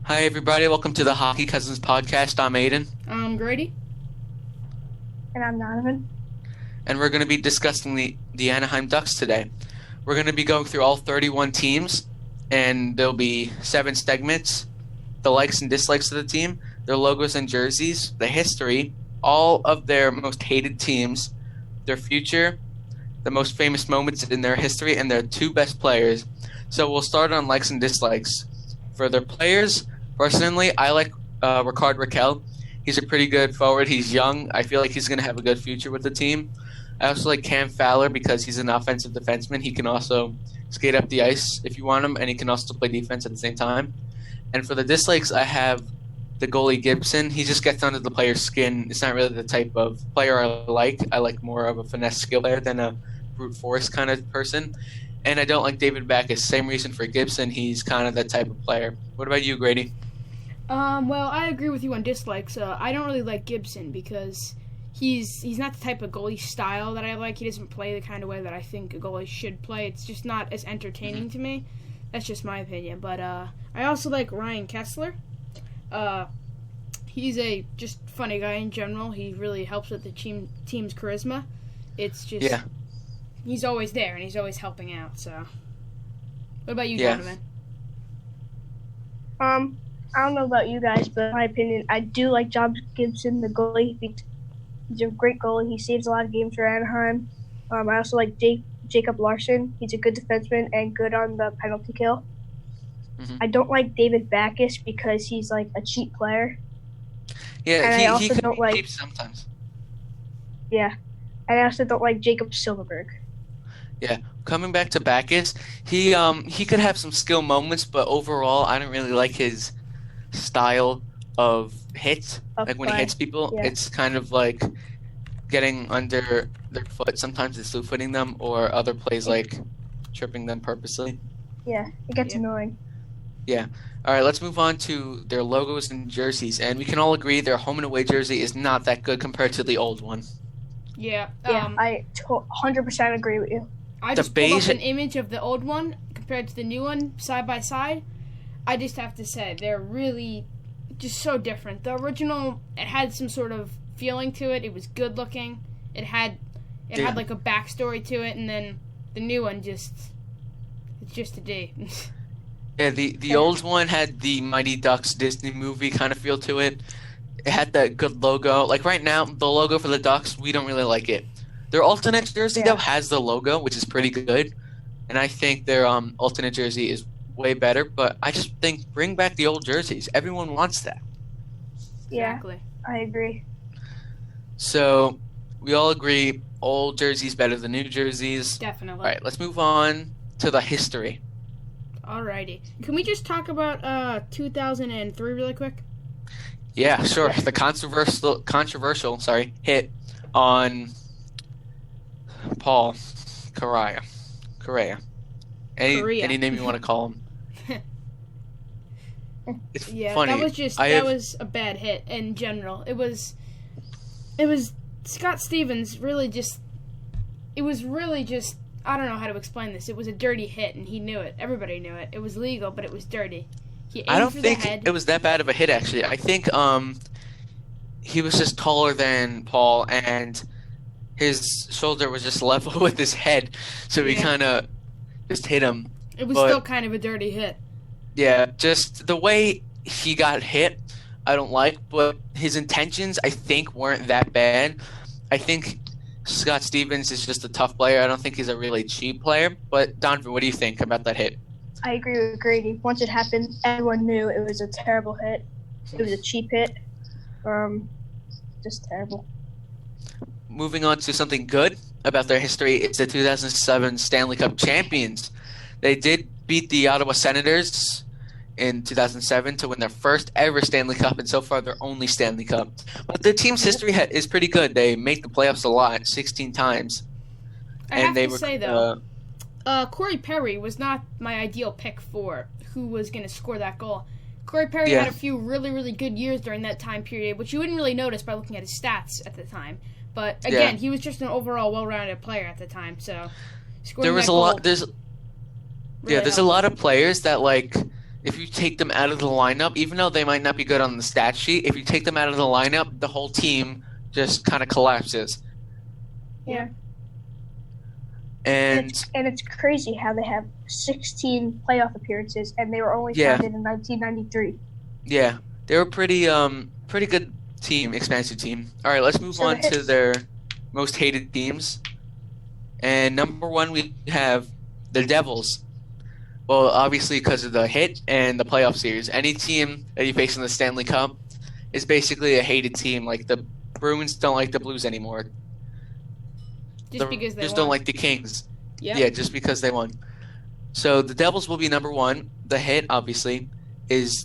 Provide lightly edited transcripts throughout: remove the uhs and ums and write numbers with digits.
Hi, everybody. Welcome to the Hockey Cousins podcast. I'm Aiden, I'm Grady. And I'm Donovan. and we're going to be discussing the Anaheim Ducks today. We're going to be going through all 31 teams, and there'll be 7 segments: the likes and dislikes of the team, their logos and jerseys, the history, all of their most hated teams, their future, the most famous moments in their history, and their 2 best players. So we'll start on likes and dislikes. For their players, personally, I like Rickard Rakell. He's a pretty good forward. He's young. I feel like he's going to have a good future with the team. I also like Cam Fowler because he's an offensive defenseman. He can also skate up the ice if you want him, and he can also play defense at the same time. And for the dislikes, I have the goalie Gibson. He just gets under the player's skin. It's not really the type of player I like. I like more of a finesse skill player than a brute force kind of person. And I don't like David Backes. Same reason for Gibson. He's kind of that type of player. What about you, Grady? Well, I agree with you on dislikes. I don't really like Gibson because he's not the type of goalie style that I like. He doesn't play the kind of way that I think a goalie should play. It's just not as entertaining to me. That's just my opinion. But I also like Ryan Kessler. He's a just funny guy in general. He really helps with the team's charisma. It's just he's always there and he's always helping out. So, what about you, Donovan? I don't know about you guys, but in my opinion, I do like Job Gibson, the goalie. He's a great goalie. He saves a lot of games for Anaheim. I also like Jacob Larson. He's a good defenseman and good on the penalty kill. Mm-hmm. I don't like David Backes because he's like a cheap player. Yeah, and he I also could don't be like cheap sometimes. Yeah, and I also don't like Jacob Silverberg. Yeah, coming back to Backes, he could have some skill moments, but overall, I don't really like his style of hit. Like when he hits people, it's kind of like getting under their foot. Sometimes it's slew-footing them, or other plays like tripping them purposely. Yeah, it gets annoying. Yeah. All right, let's move on to their logos and jerseys. And we can all agree their home and away jersey is not that good compared to the old one. Yeah. I 100% agree with you. I just pulled up an image of the old one compared to the new one side by side. I just have to say, they're really just so different. The original, it had some sort of feeling to it. It was good looking. It had like a backstory to it, and then the new one it's just a D. Yeah, the old one had the Mighty Ducks Disney movie kind of feel to it. It had that good logo. Like right now, the logo for the Ducks, we don't really like it. Their alternate jersey, though, has the logo, which is pretty good. And I think their alternate jersey is way better. But I just think bring back the old jerseys. Everyone wants that. Yeah, exactly. I agree. So we all agree old jerseys better than new jerseys. Definitely. All right, let's move on to the history. Alrighty. Can we just talk about 2003 really quick? Yeah, sure. The controversial hit on Paul Correa. Any name you want to call him. It's funny. That was a bad hit in general. It was Scott Stevens really just I don't know how to explain this. It was a dirty hit and he knew it. Everybody knew it. It was legal, but it was dirty. I don't think it was that bad of a hit actually. I think he was just taller than Paul and his shoulder was just level with his head, so he kind of just hit him. It was still kind of a dirty hit. Yeah, just the way he got hit, I don't like, but his intentions, I think, weren't that bad. I think Scott Stevens is just a tough player. I don't think he's a really cheap player. But, Donovan, what do you think about that hit? I agree with Grady. Once it happened, everyone knew it was a terrible hit. It was a cheap hit. Just terrible. Moving on to something good about their history, it's the 2007 Stanley Cup champions. They did beat the Ottawa Senators in 2007 to win their first ever Stanley Cup, and so far their only Stanley Cup. But their team's history is pretty good. They make the playoffs a lot, 16 times. I have to say, though, Corey Perry was not my ideal pick for who was going to score that goal. Corey Perry had a few really, really good years during that time period, which you wouldn't really notice by looking at his stats at the time. But again, he was just an overall well-rounded player at the time. So there's a lot of players that if you take them out of the lineup, even though they might not be good on the stat sheet, if you take them out of the lineup, the whole team just kind of collapses. Yeah. And it's crazy how they have 16 playoff appearances, and they were only founded in 1993. Yeah, they were pretty good team, expansive team. All right, let's move on to their most hated teams. And number 1, we have the Devils. Well, obviously because of the hit and the playoff series. Any team that you face in the Stanley Cup is basically a hated team. Like the Bruins don't like the Blues anymore. Because they just won. don't like the Kings. Yep. Yeah, just because they won. So the Devils will be number 1. The hit, obviously, is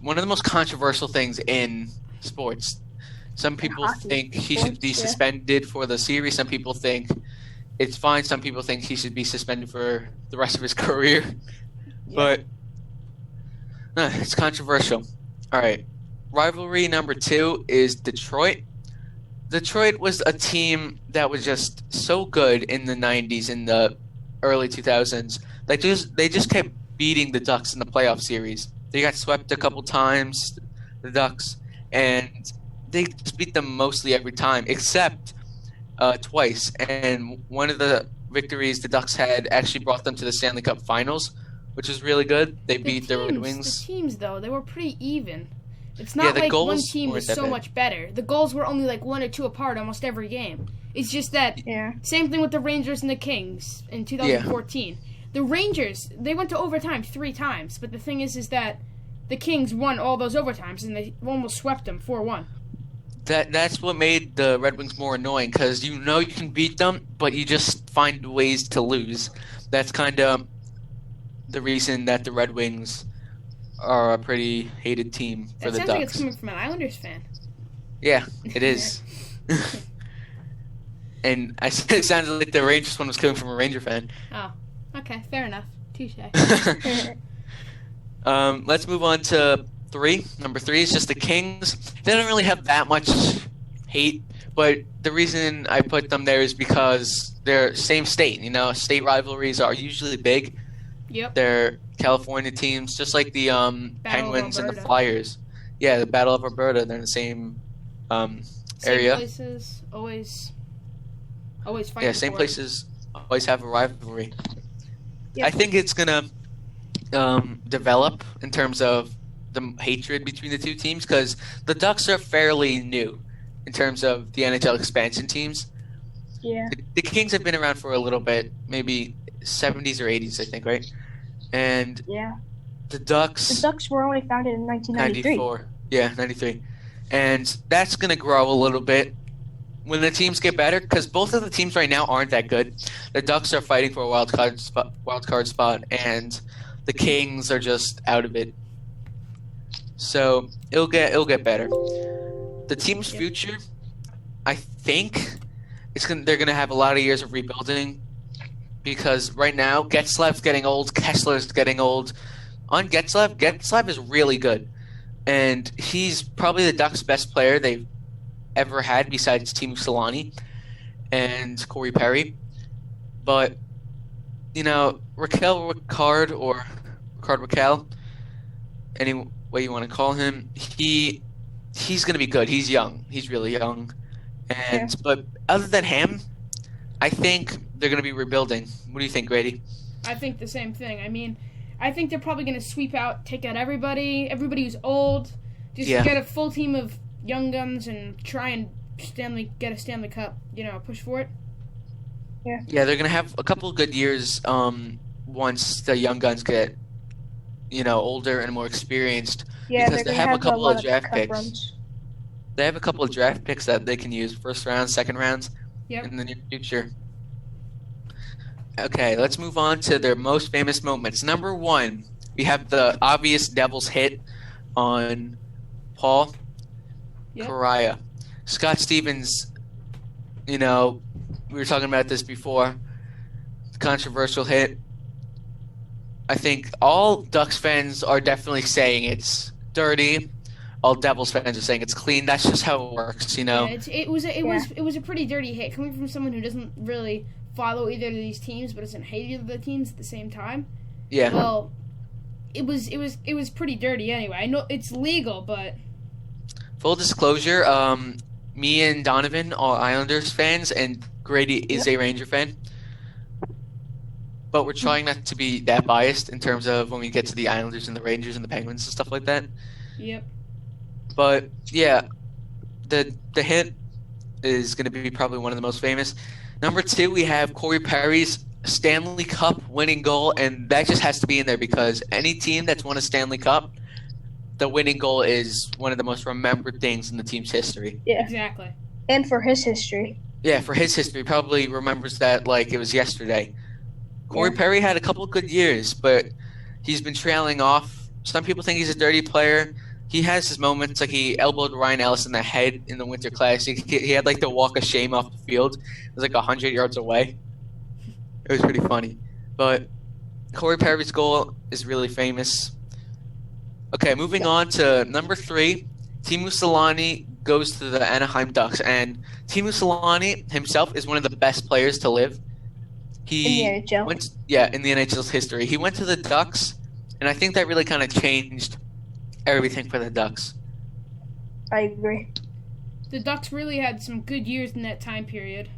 one of the most controversial things in sports. Some people think he should be suspended for the series. Some people think it's fine. Some people think he should be suspended for the rest of his career. But it's controversial. All right. Rivalry number 2 is Detroit. Detroit was a team that was just so good in the 90s and the early 2000s. They just kept beating the Ducks in the playoff series. They got swept a couple times, the Ducks, and they just beat them mostly every time, except twice. And one of the victories the Ducks had actually brought them to the Stanley Cup Finals, which was really good. They beat the Red Wings. The teams, though, they were pretty even. It's not like one team was so much better. The goals were only like 1 or 2 apart almost every game. It's just that same thing with the Rangers and the Kings in 2014. The Rangers, they went to overtime 3 times, but the thing is that the Kings won all those overtimes and they almost swept them 4-1. That's what made the Red Wings more annoying, because you know you can beat them, but you just find ways to lose. That's kind of the reason that the Red Wings are a pretty hated team for the Ducks. That sounds like it's coming from an Islanders fan. Yeah, it is. And I said it sounded like the Rangers one was coming from a Ranger fan. Oh, okay, fair enough. Touche. Let's move on to 3. Number 3 is just the Kings. They don't really have that much hate, but the reason I put them there is because they're same state. You know, state rivalries are usually big. Yep. They're California teams, just like the Penguins and the Flyers. Yeah, the Battle of Alberta. They're in the same area. Same places, always fighting. Yeah, same places, always have a rivalry. Yep. I think it's gonna develop in terms of the hatred between the two teams, because the Ducks are fairly new in terms of the NHL expansion teams. Yeah. The Kings have been around for a little bit, maybe 70s or 80s, I think, right? And the Ducks were only founded in 1993. 94. Yeah, 93. And that's going to grow a little bit when the teams get better, because both of the teams right now aren't that good. The Ducks are fighting for a wild card spot, and the Kings are just out of it. So it'll get better. The team's future, I think, they're gonna have a lot of years of rebuilding, because right now Getzlaf's getting old, Kessler's getting old. On Getzlaf is really good, and he's probably the Ducks' best player they've ever had besides Teemu Selanne and Corey Perry. But you know, Ricard, any way you want to call him, he's going to be good. He's young. He's really young. But other than him, I think they're going to be rebuilding. What do you think, Grady? I think the same thing. I mean, I think they're probably going to take out everybody who's old, just get a full team of young guns and try and get a Stanley Cup, push for it. Yeah, they're going to have a couple of good years once the young guns get, older and more experienced. Yeah, because they have a couple of draft picks. Runs. They have a couple of draft picks that they can use, first round, second rounds, in the near future. Okay, let's move on to their most famous moments. Number 1, we have the obvious Devils hit on Paul Kariya. Scott Stevens, we were talking about this before, controversial hit. I think all Ducks fans are definitely saying it's dirty. All Devils fans are saying it's clean. That's just how it works, Yeah, it was a pretty dirty hit coming from someone who doesn't really follow either of these teams, but doesn't hate either of the teams at the same time. Yeah. Well, it was pretty dirty anyway. I know it's legal, but Full disclosure, me and Donovan are Islanders fans, and Grady is a Ranger fan. But we're trying not to be that biased in terms of when we get to the Islanders and the Rangers and the Penguins and stuff like that. yep. But yeah, the hit is going to be probably one of the most famous. Number 2, we have Corey Perry's Stanley Cup winning goal, and that just has to be in there because any team that's won a Stanley Cup, the winning goal is one of the most remembered things in the team's history. Yeah. Exactly. And for his history. Yeah, for his history, probably remembers that like it was yesterday. Corey Perry had a couple of good years, but he's been trailing off. Some people think he's a dirty player. He has his moments, like he elbowed Ryan Ellis in the head in the Winter Classic. He had like the walk of shame off the field. It was like 100 yards away. It was pretty funny. But Corey Perry's goal is really famous. Okay, moving on to number 3. Teemu Selanne goes to the Anaheim Ducks, and Teemu Selanne himself is one of the best players to live. He in the NHL. In the NHL's history. He went to the Ducks, and I think that really kind of changed everything for the Ducks. I agree. The Ducks really had some good years in that time period.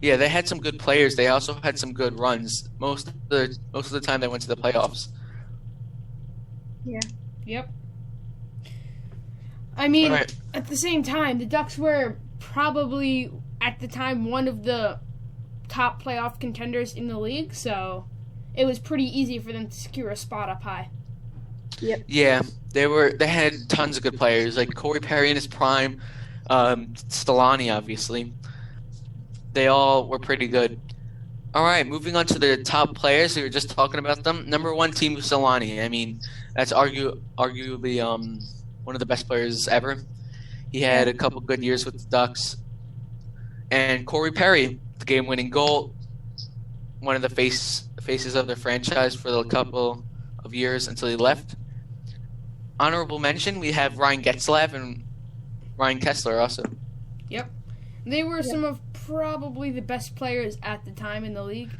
Yeah, they had some good players. They also had some good runs. Most of the time, they went to the playoffs. Yeah. Yep. I mean, All right. at the same time, the Ducks were probably at the time one of the top playoff contenders in the league, so it was pretty easy for them to secure a spot up high. Yep. Yeah, they had tons of good players, like Corey Perry in his prime, Selanne, obviously. They all were pretty good. All right, moving on to the top players. We were just talking about them. Number 1, Teemu Selanne. I mean, that's arguably one of the best players ever. He had a couple good years with the Ducks. And Corey Perry, the game-winning goal, one of the faces of their franchise for a couple of years until he left. Honorable mention, we have Ryan Getzlaf and Ryan Kessler also. Yep. They were some of probably the best players at the time in the league.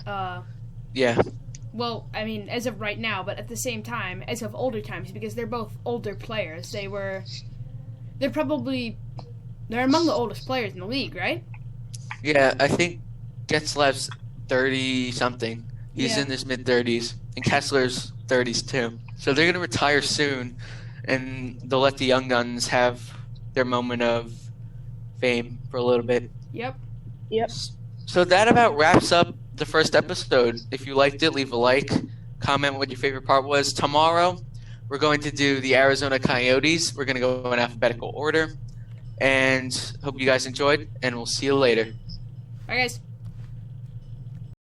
Yeah. Well, I mean, as of right now, but at the same time, as of older times, because they're both older players. They're among the oldest players in the league, right? Yeah, I think Getzlaf's 30-something. He's in his mid-30s. And Kessler's 30s, too. So they're going to retire soon, and they'll let the young guns have their moment of fame for a little bit. Yep. So that about wraps up the first episode. If you liked it, leave a like. Comment what your favorite part was. Tomorrow, we're going to do the Arizona Coyotes. We're going to go in alphabetical order. And hope you guys enjoyed, and we'll see you later. Bye, guys.